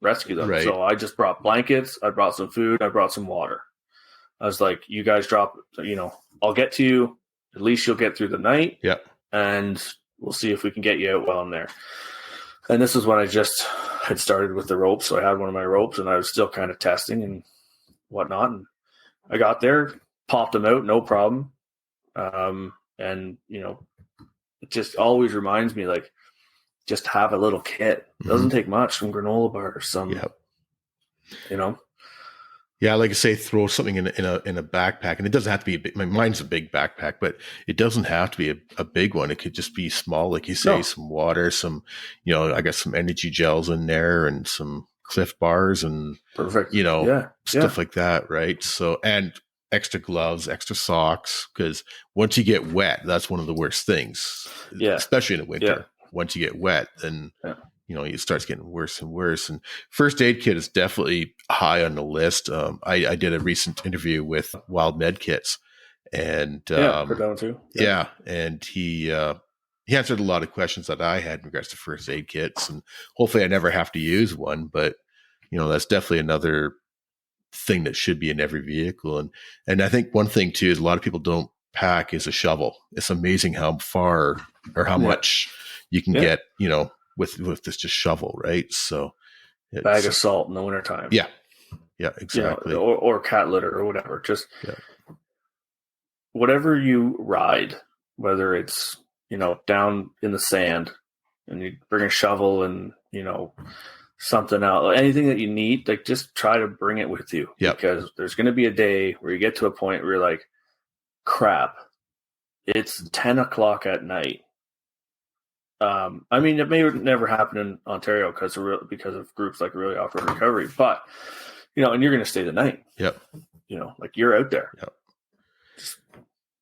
rescue them. Right. So I just brought blankets. I brought some food. I brought some water. I was like, you guys drop, I'll get to you. At least you'll get through the night. Yeah. And we'll see if we can get you out while I'm there. And this is when I just had started with the ropes. So I had one of my ropes, and I was still kind of testing and whatnot. And I got there, popped them out, no problem. And, it just always reminds me, like, just have a little kit. It doesn't take much, some granola bars, Yeah, like I say, throw something in a backpack, and it doesn't have to be mine's a big backpack, but it doesn't have to be a big one. It could just be small, like you say, some water, some, I got some energy gels in there, and some Cliff bars, and perfect, stuff like that, right? So, and extra gloves, extra socks, because once you get wet, that's one of the worst things, especially in the winter. Yeah. Once you get wet, then it starts getting worse and worse. And first aid kit is definitely high on the list. I did a recent interview with Wild Med Kits, and heard that one too. And he answered a lot of questions that I had in regards to first aid kits, and hopefully I never have to use one. But that's definitely another thing that should be in every vehicle. And I think one thing too is a lot of people don't pack is a shovel. It's amazing how far or how much you can get, with this just shovel, right? So bag of salt in the wintertime. Yeah, exactly. Or cat litter or whatever. Just whatever you ride, whether it's, down in the sand and you bring a shovel and, something out, anything that you need, like, just try to bring it with you. Because there's going to be a day where you get to a point where you're like, crap, it's 10 o'clock at night. I mean, it may never happen in Ontario because of groups like Orillia Off Road Recovery, but and you're going to stay the night. Yep. Like, you're out there. Yep. Just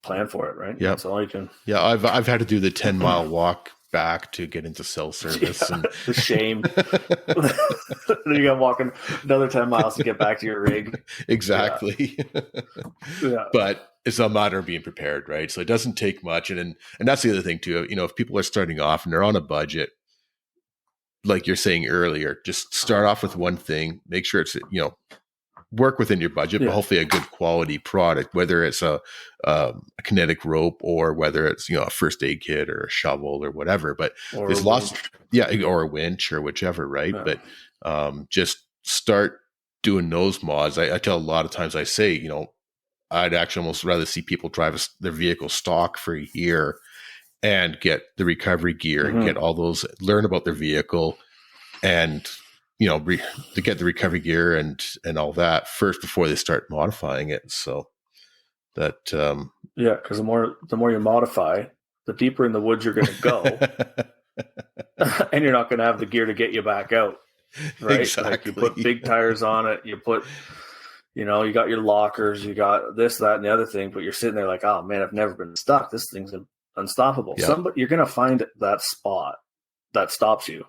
plan for it, right? Yeah. That's all you can. Yeah, I've had to do the 10-mile walk back to get into cell service. And the shame. Then you got walking another 10 miles to get back to your rig. Exactly. Yeah. But it's a matter of being prepared, right? So it doesn't take much. And that's the other thing too. If people are starting off and they're on a budget, like you're saying earlier, just start off with one thing, make sure it's, work within your budget, but hopefully a good quality product, whether it's a kinetic rope or whether it's, a first aid kit or a shovel or whatever. But or there's lots, or a winch or whichever, right? Yeah. But just start doing those mods. I tell a lot of times I say, I'd actually almost rather see people drive their vehicle stock for a year and get the recovery gear and get all those, learn about their vehicle and, to get the recovery gear and all that first before they start modifying it. So that, because the more you modify, the deeper in the woods you're going to go, and you're not going to have the gear to get you back out. Right. Exactly. Like you put big tires on it. You put, you got your lockers, you got this, that, and the other thing, but you're sitting there like, oh man, I've never been stuck. This thing's unstoppable. Yeah. You're going to find that spot that stops you.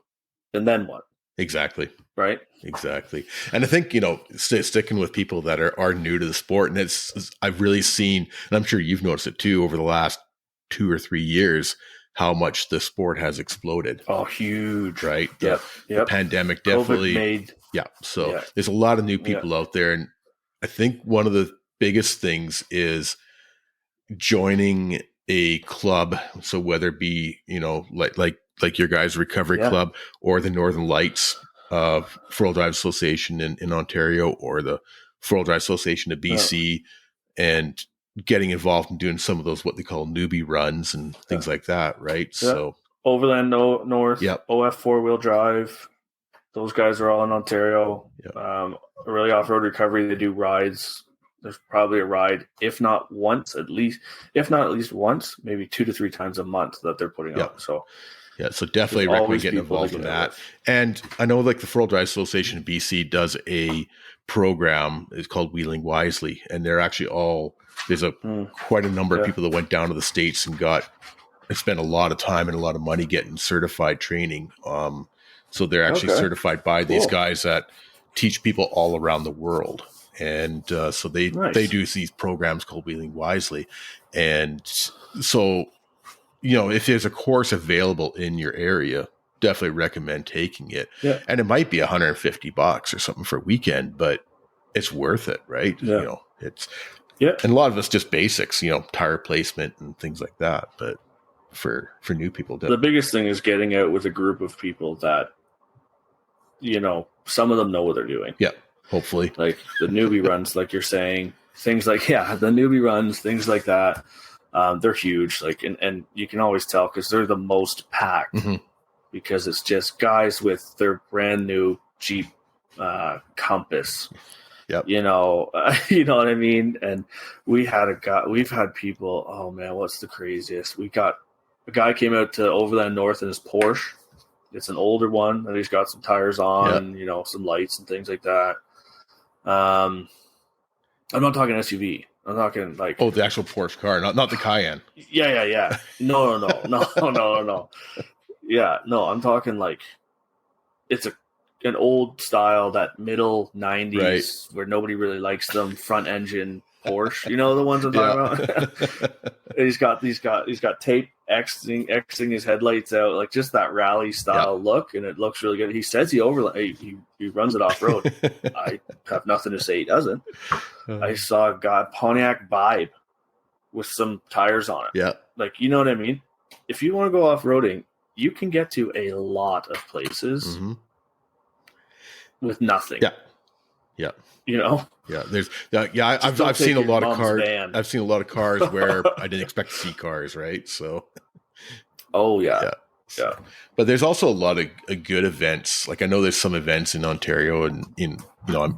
And then what? Exactly. Right. Exactly. And I think, sticking with people that are new to the sport, and I've really seen, and I'm sure you've noticed it too, over the last 2 or 3 years, how much the sport has exploded. Oh, huge. Right. The pandemic definitely. So there's a lot of new people out there. And I think one of the biggest things is joining a club. So whether it be, like your guys' recovery club or the Northern Lights Four-Wheel Drive Association in Ontario or the Four-Wheel Drive Association of BC and getting involved in doing some of those, what they call newbie runs and things like that. Right. Yeah. So Overland North, OF 4-Wheel Drive. Those guys are all in Ontario. Yep. Orillia Off Road Recovery, they do rides. There's probably a ride, if not at least once, maybe 2 to 3 times a month that they're putting out. So so definitely recommend getting involved in that. And I know like the Four-Wheel Drive Association in BC does a program. It's called Wheeling Wisely. And they're actually there's quite a number of people that went down to the States and spent a lot of time and a lot of money getting certified training. So they're actually certified by these guys that teach people all around the world. And so they do these programs called Wheeling Wisely. And so, if there's a course available in your area, definitely recommend taking it. Yeah. And it might be $150 or something for a weekend, but it's worth it, right? Yeah. And a lot of it's just basics, tire placement and things like that. But for new people, the biggest thing is getting out with a group of people that, some of them know what they're doing. Yeah. Hopefully. Like the newbie runs, like you're saying, things like, the newbie runs, things like that. They're huge. Like, and you can always tell because they're the most packed because it's just guys with their brand new Jeep Compass. Yep. You know what I mean? And we've had people, oh man, what's the craziest? We got a guy came out to Overland North in his Porsche. It's an older one, and he's got some tires on, some lights and things like that. I'm not talking SUV. I'm talking like the actual Porsche car, not the Cayenne. Yeah. No. Yeah, no. I'm talking like it's an old style, that middle 90s where nobody really likes them. Front engine Porsche, the ones I'm talking about. he's got tape Xing his headlights out, like just that rally style look, and it looks really good. He says he runs it off road. I have nothing to say he doesn't. I saw a guy Pontiac Vibe with some tires on it. Yeah, like you know what I mean. If you want to go off roading, you can get to a lot of places with nothing. Yeah. Yeah, I've seen a lot of cars. I've seen a lot of cars where I didn't expect to see cars, right? So, yeah. But there's also a lot of good events. Like I know there's some events in Ontario and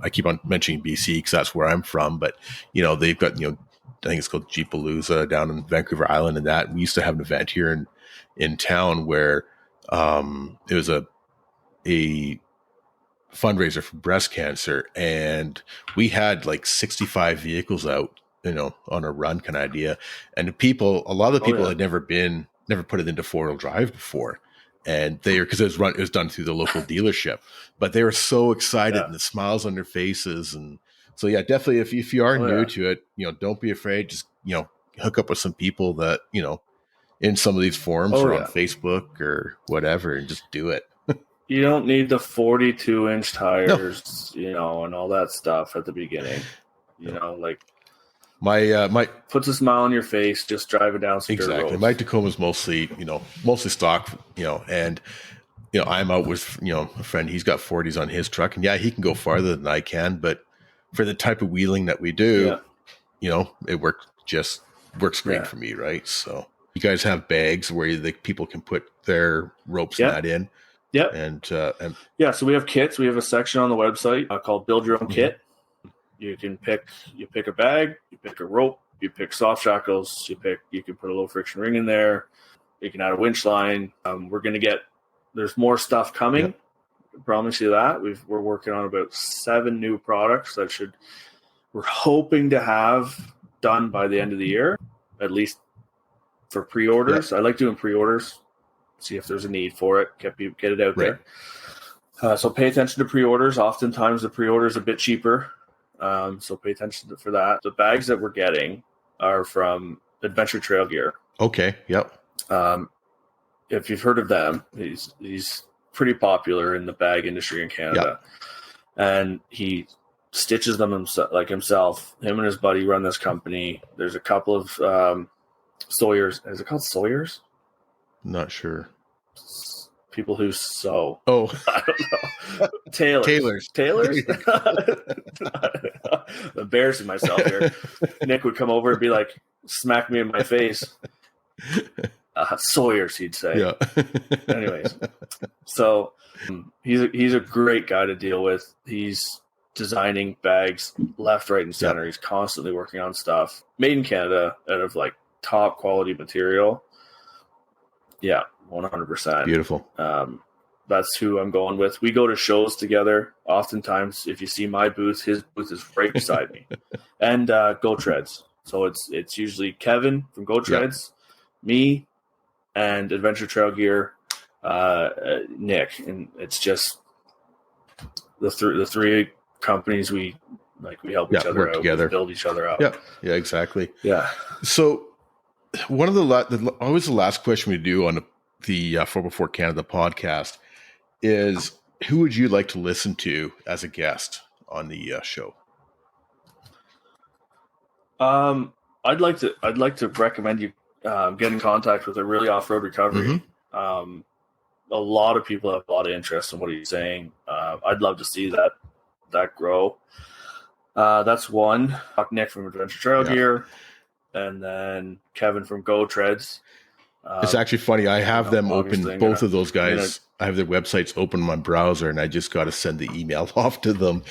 I keep on mentioning BC because that's where I'm from. But they've got I think it's called Jeepalooza down in Vancouver Island, and that we used to have an event here in town where it was a fundraiser for breast cancer, and we had like 65 vehicles out on a run kind of idea, and a lot of the people had never been never put it into 4-wheel drive before. And because it was done through the local dealership, but they were so excited and the smiles on their faces. And so, yeah, definitely if you are new to it, don't be afraid. Just, hook up with some people that, in some of these forums or on Facebook or whatever, and just do it. You don't need the 42-inch tires, and all that stuff at the beginning. Like my puts a smile on your face, just driving down some dirt roads. My Tacoma's mostly stock, and I'm out with a friend. He's got 40s on his truck, and he can go farther than I can. But for the type of wheeling that we do, it works great for me, right? So you guys have bags where people can put their ropes and that in. Yep. And so we have kits. We have a section on the website called Build Your Own Kit. You can pick a bag, you pick a rope, you pick soft shackles, you can put a low friction ring in there. You can add a winch line. There's more stuff coming. Yep. I promise you that. We're working on about 7 new products we're hoping to have done by the end of the year, at least for pre-orders. I like doing pre-orders, see if there's a need for it, get it out there. So pay attention to pre-orders. Oftentimes the pre-order is a bit cheaper. So pay attention for that. The bags that we're getting are from Adventure Trail Gear. Okay. Yep. If you've heard of them, he's pretty popular in the bag industry in Canada. Yep. And he stitches them himself. Him and his buddy run this company. There's a couple of Sawyers. Is it called Sawyers? Not sure. People who sew. Oh, I don't know. Tailors. Embarrassing myself here. Nick would come over and be like, smack me in my face. Sawyers, he'd say. Yeah. Anyways, so he's a great guy to deal with. He's designing bags left, right, and center. Yep. He's constantly working on stuff made in Canada out of top quality material. Yeah, 100%. Beautiful. That's who I'm going with. We go to shows together. Oftentimes, if you see my booth, his booth is right beside me. And Go Treads. So it's usually Kevin from Go Treads, me, and Adventure Trail Gear, Nick. And it's just the three companies we help each other work out, together, build each other out. Yeah, exactly. Yeah. So one of always the last question we do on the 4x4 Canada podcast is, who would you like to listen to as a guest on the show? I'd like to recommend you get in contact with Orillia Off Road Recovery. Mm-hmm. A lot of people have a lot of interest in what he's saying. I'd love to see that grow. That's one. Nick from Adventure Trail Gear, and then Kevin from Go Treads. It's actually funny. I have them open. Both of those guys. I have their websites open in my browser, and I just got to send the email off to them.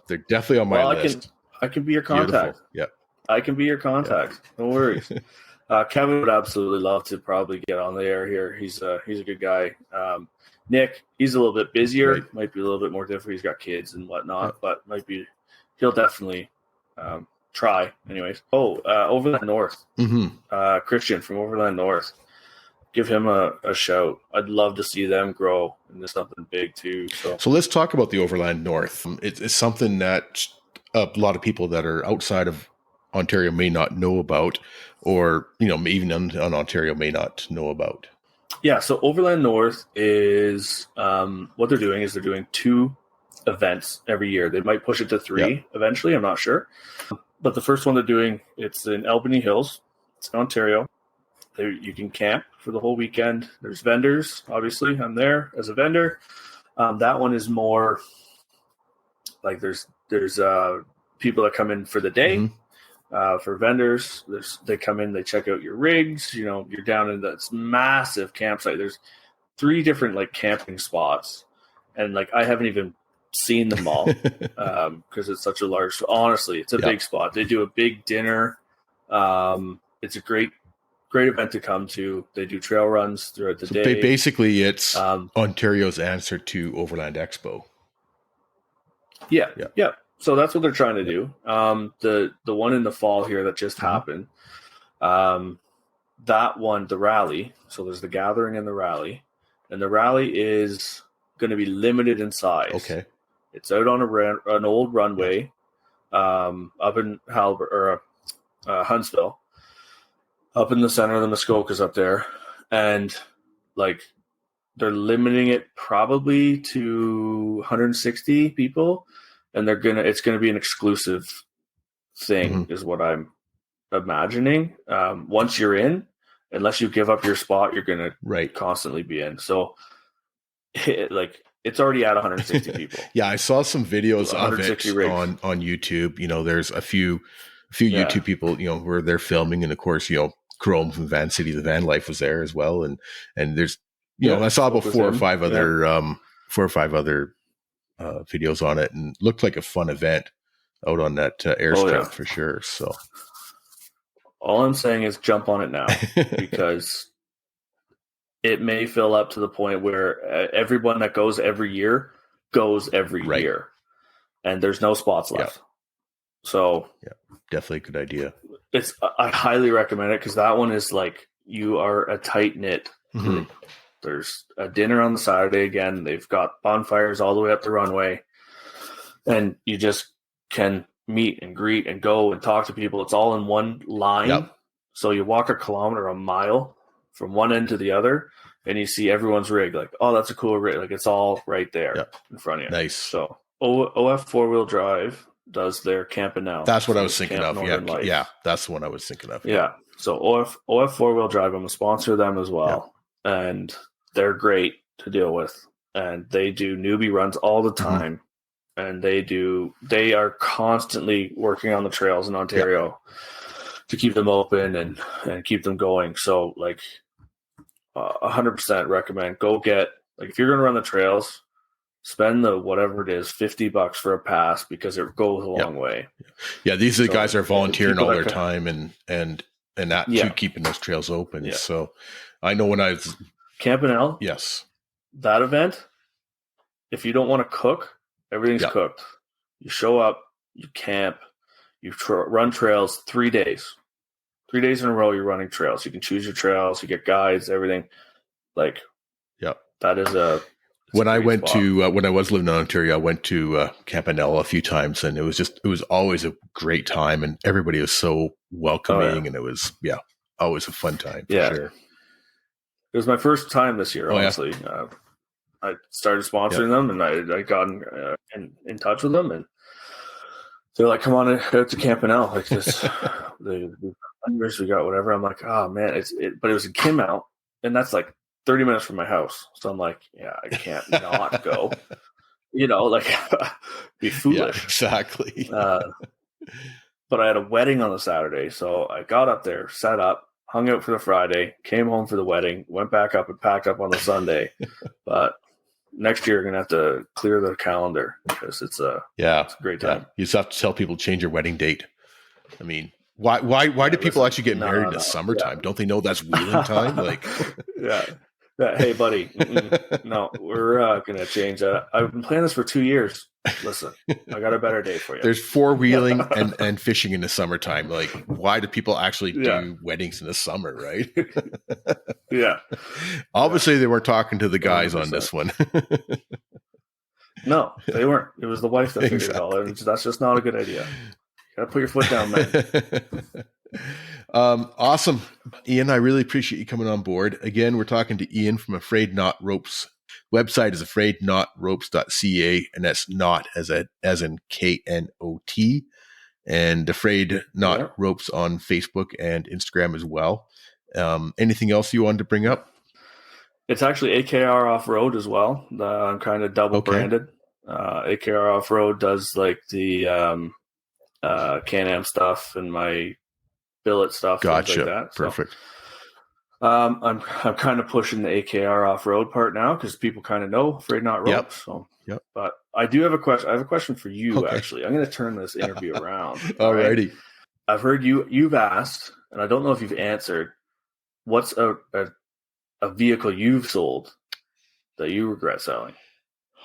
They're definitely on my list. I can be your contact. Yeah, I can be your contact. No worries. Kevin would absolutely love to probably get on the air here. He's a good guy. Nick, he's a little bit busier. Right. Might be a little bit more difficult. He's got kids and whatnot, but he'll definitely try. Anyways. Overland North. Mm-hmm. Christian from Overland North. Give him a shout. I'd love to see them grow into something big too. So let's talk about the Overland North. It's something that a lot of people that are outside of Ontario may not know about, or even in Ontario may not know about. Yeah, so Overland North is what they're doing is they're doing 2 events every year. They might push it to 3 eventually. I'm not sure, but the first one they're doing, it's in Albany Hills. It's in Ontario. You can camp for the whole weekend. There's vendors. Obviously, I'm there as a vendor. That one is more like there's people that come in for the day. Mm-hmm. For vendors, they come in, they check out your rigs. You're down in this massive campsite. There's 3 different camping spots, and I haven't even seen them all because it's such a large. Honestly, it's a big spot. They do a big dinner. It's a great event to come to. They do trail runs throughout the day. Basically, it's Ontario's answer to Overland Expo. Yeah. So that's what they're trying to do. The one in the fall here that just happened, that one, the rally. So there's the gathering and the rally, and the rally is going to be limited in size. Okay. It's out on an old runway, up in Huntsville, up in the center of the Muskokas up there, and like they're limiting it probably to 160 people, and it's gonna be an exclusive thing, is what I'm imagining. Once you're in, unless you give up your spot, you're gonna constantly be in. So it's already at 160 people. Yeah, I saw some videos of it on YouTube. You know, there's a few YouTube people, you know, where they're filming, and of course, you know, Chrome from Van City, the van life was there as well, and there's, you know, I saw about four or five other videos on it, and looked like a fun event out on that airstrip for sure. So all I'm saying is jump on it now, because it may fill up to the point where everyone that goes every year goes every year, and there's no spots left. So definitely a good idea. I highly recommend it, because that one is like, you are a tight knit group. There's a dinner on the Saturday again. They've got bonfires all the way up the runway, and you just can meet and greet and go and talk to people. It's all in one line. So you walk a mile from one end to the other, and you see everyone's rig. Like, oh, that's a cool rig. Like, it's all right there in front of you. Nice. So OF 4-wheel drive does their Campanelle. That's what I was thinking of. Yeah, that's the one I was thinking of. Yeah. So OF 4-wheel drive, I'm a sponsor of them as well. And they're great to deal with. And they do newbie runs all the time. And they are constantly working on the trails in Ontario to keep them open and keep them going. So, like, 100% recommend. Go get, like, if you're going to run the trails, spend the whatever it is, $50 for a pass, because it goes a long way. Yeah, these are the guys that are volunteering all their time and that too, keeping those trails open. So I know when I was Campanelle, that event, if you don't want to cook, everything's cooked. You show up, you camp, you run trails 3 days. 3 days in a row, you're running trails. You can choose your trails, you get guides, everything. Like, that is when I went to when I was living in Ontario, I went to Campanelle a few times, and it was always a great time, and everybody was so welcoming, and it was always a fun time for sure. It was my first time this year, honestly. I started sponsoring them, and I got in touch with them, and they're like, "Come on out to Campanelle, like this." We got whatever. I'm like, "Oh man, but it was in Kinmount, and that's like 30 minutes from my house." So I'm like, "Yeah, I can't not go." You know, like, be foolish. Yeah, exactly. But I had a wedding on the Saturday, so I got up there, set up, hung out for the Friday, came home for the wedding, went back up and packed up on the Sunday. But next year, you're going to have to clear the calendar, because it's a great time. You just have to tell people, change your wedding date. I mean, why do people actually get married in the summertime? Don't they know that's wheeling time? Like, hey, buddy, no, we're going to change that. I've been planning this for 2 years. Listen, I got a better day for you. There's four-wheeling and fishing in the summertime. Like, why do people actually do weddings in the summer, right? Obviously, they weren't talking to the guys 100%. On this one. No, they weren't. It was the wife that figured it all out. And that's just not a good idea. You got to put your foot down, man. Awesome. Ian, I really appreciate you coming on board. Again, we're talking to Ian from Afraid Not Ropes. Website is afraidnotropes.ca, and that's not as in KNOT, and Afraid Not Ropes on Facebook and Instagram as well. Anything else you wanted to bring up? It's actually AKR Off Road as well. I'm kind of double branded. AKR Off Road does like the Can-Am stuff and my billet stuff. Gotcha. Like that. Perfect. So, I'm kind of pushing the AKR Off Road part now, because people kind of know Afraid Not Ropes. So, but I do have a question. I have a question for you. Actually, I'm going to turn this interview around. Alrighty. Right? I've heard you've asked, and I don't know if you've answered. What's a vehicle you've sold that you regret selling?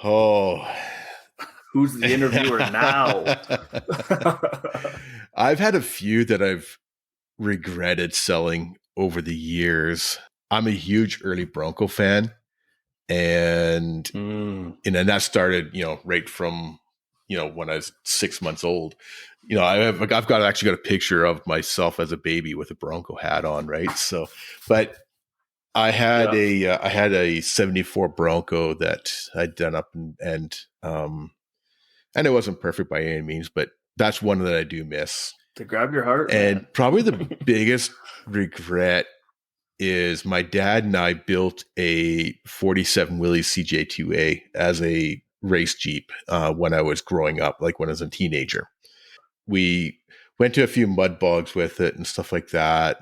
Oh, who's the interviewer now? I've had a few that I've regretted selling over the years. I'm a huge early Bronco fan. And, and that started, right from, when I was 6 months old. I've actually got a picture of myself as a baby with a Bronco hat on, right? So, but I had a 74 Bronco that I'd done up and it wasn't perfect by any means, but that's one that I do miss. To grab your heart, and man. Probably the biggest regret is my dad and I built a 47 Willys CJ2A as a race Jeep when I was growing up, like when I was a teenager. We went to a few mud bogs with it and stuff like that.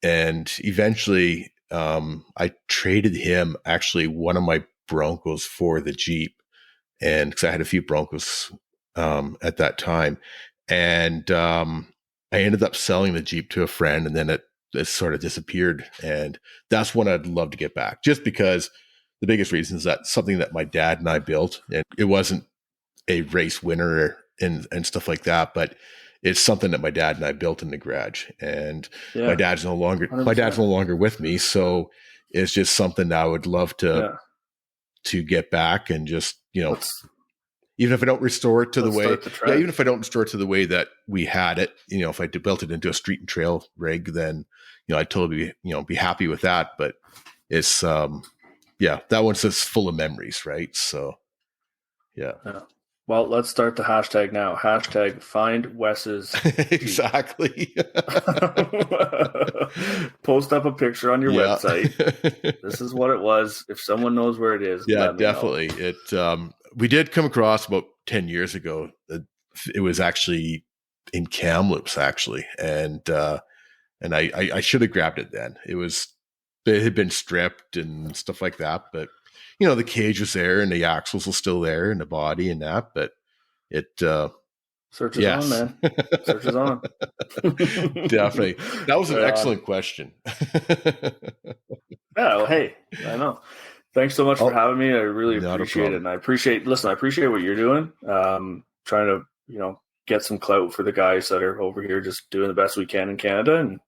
And eventually I traded him actually one of my Broncos for the Jeep. And because I had a few Broncos at that time. And I ended up selling the Jeep to a friend, and then it sort of disappeared. And that's one I'd love to get back, just because the biggest reason is that something that my dad and I built, and it wasn't a race winner and stuff like that, but it's something that my dad and I built in the garage. And my dad's no longer with me, so it's just something that I would love to get back and just even if I don't restore it to the way, even if I don't restore it to the way that we had it, if I built it into a street and trail rig, then, I'd totally, be happy with that. But it's, that one's just full of memories. Right. So, yeah. Well, let's start the hashtag now. Hashtag find Wes's. Exactly. Post up a picture on your website. This is what it was. If someone knows where it is, let me definitely. know. It, we did come across about 10 years ago. It was actually in Kamloops, actually. And I should have grabbed it then. It had been stripped and stuff like that, but the cage was there and the axles were still there and the body and that, but it, search is on, man. Search is on. Definitely. That was an excellent question. Well, hey, I know. Thanks so much for having me. I really appreciate it. And I appreciate what you're doing. Trying to, get some clout for the guys that are over here just doing the best we can in Canada. And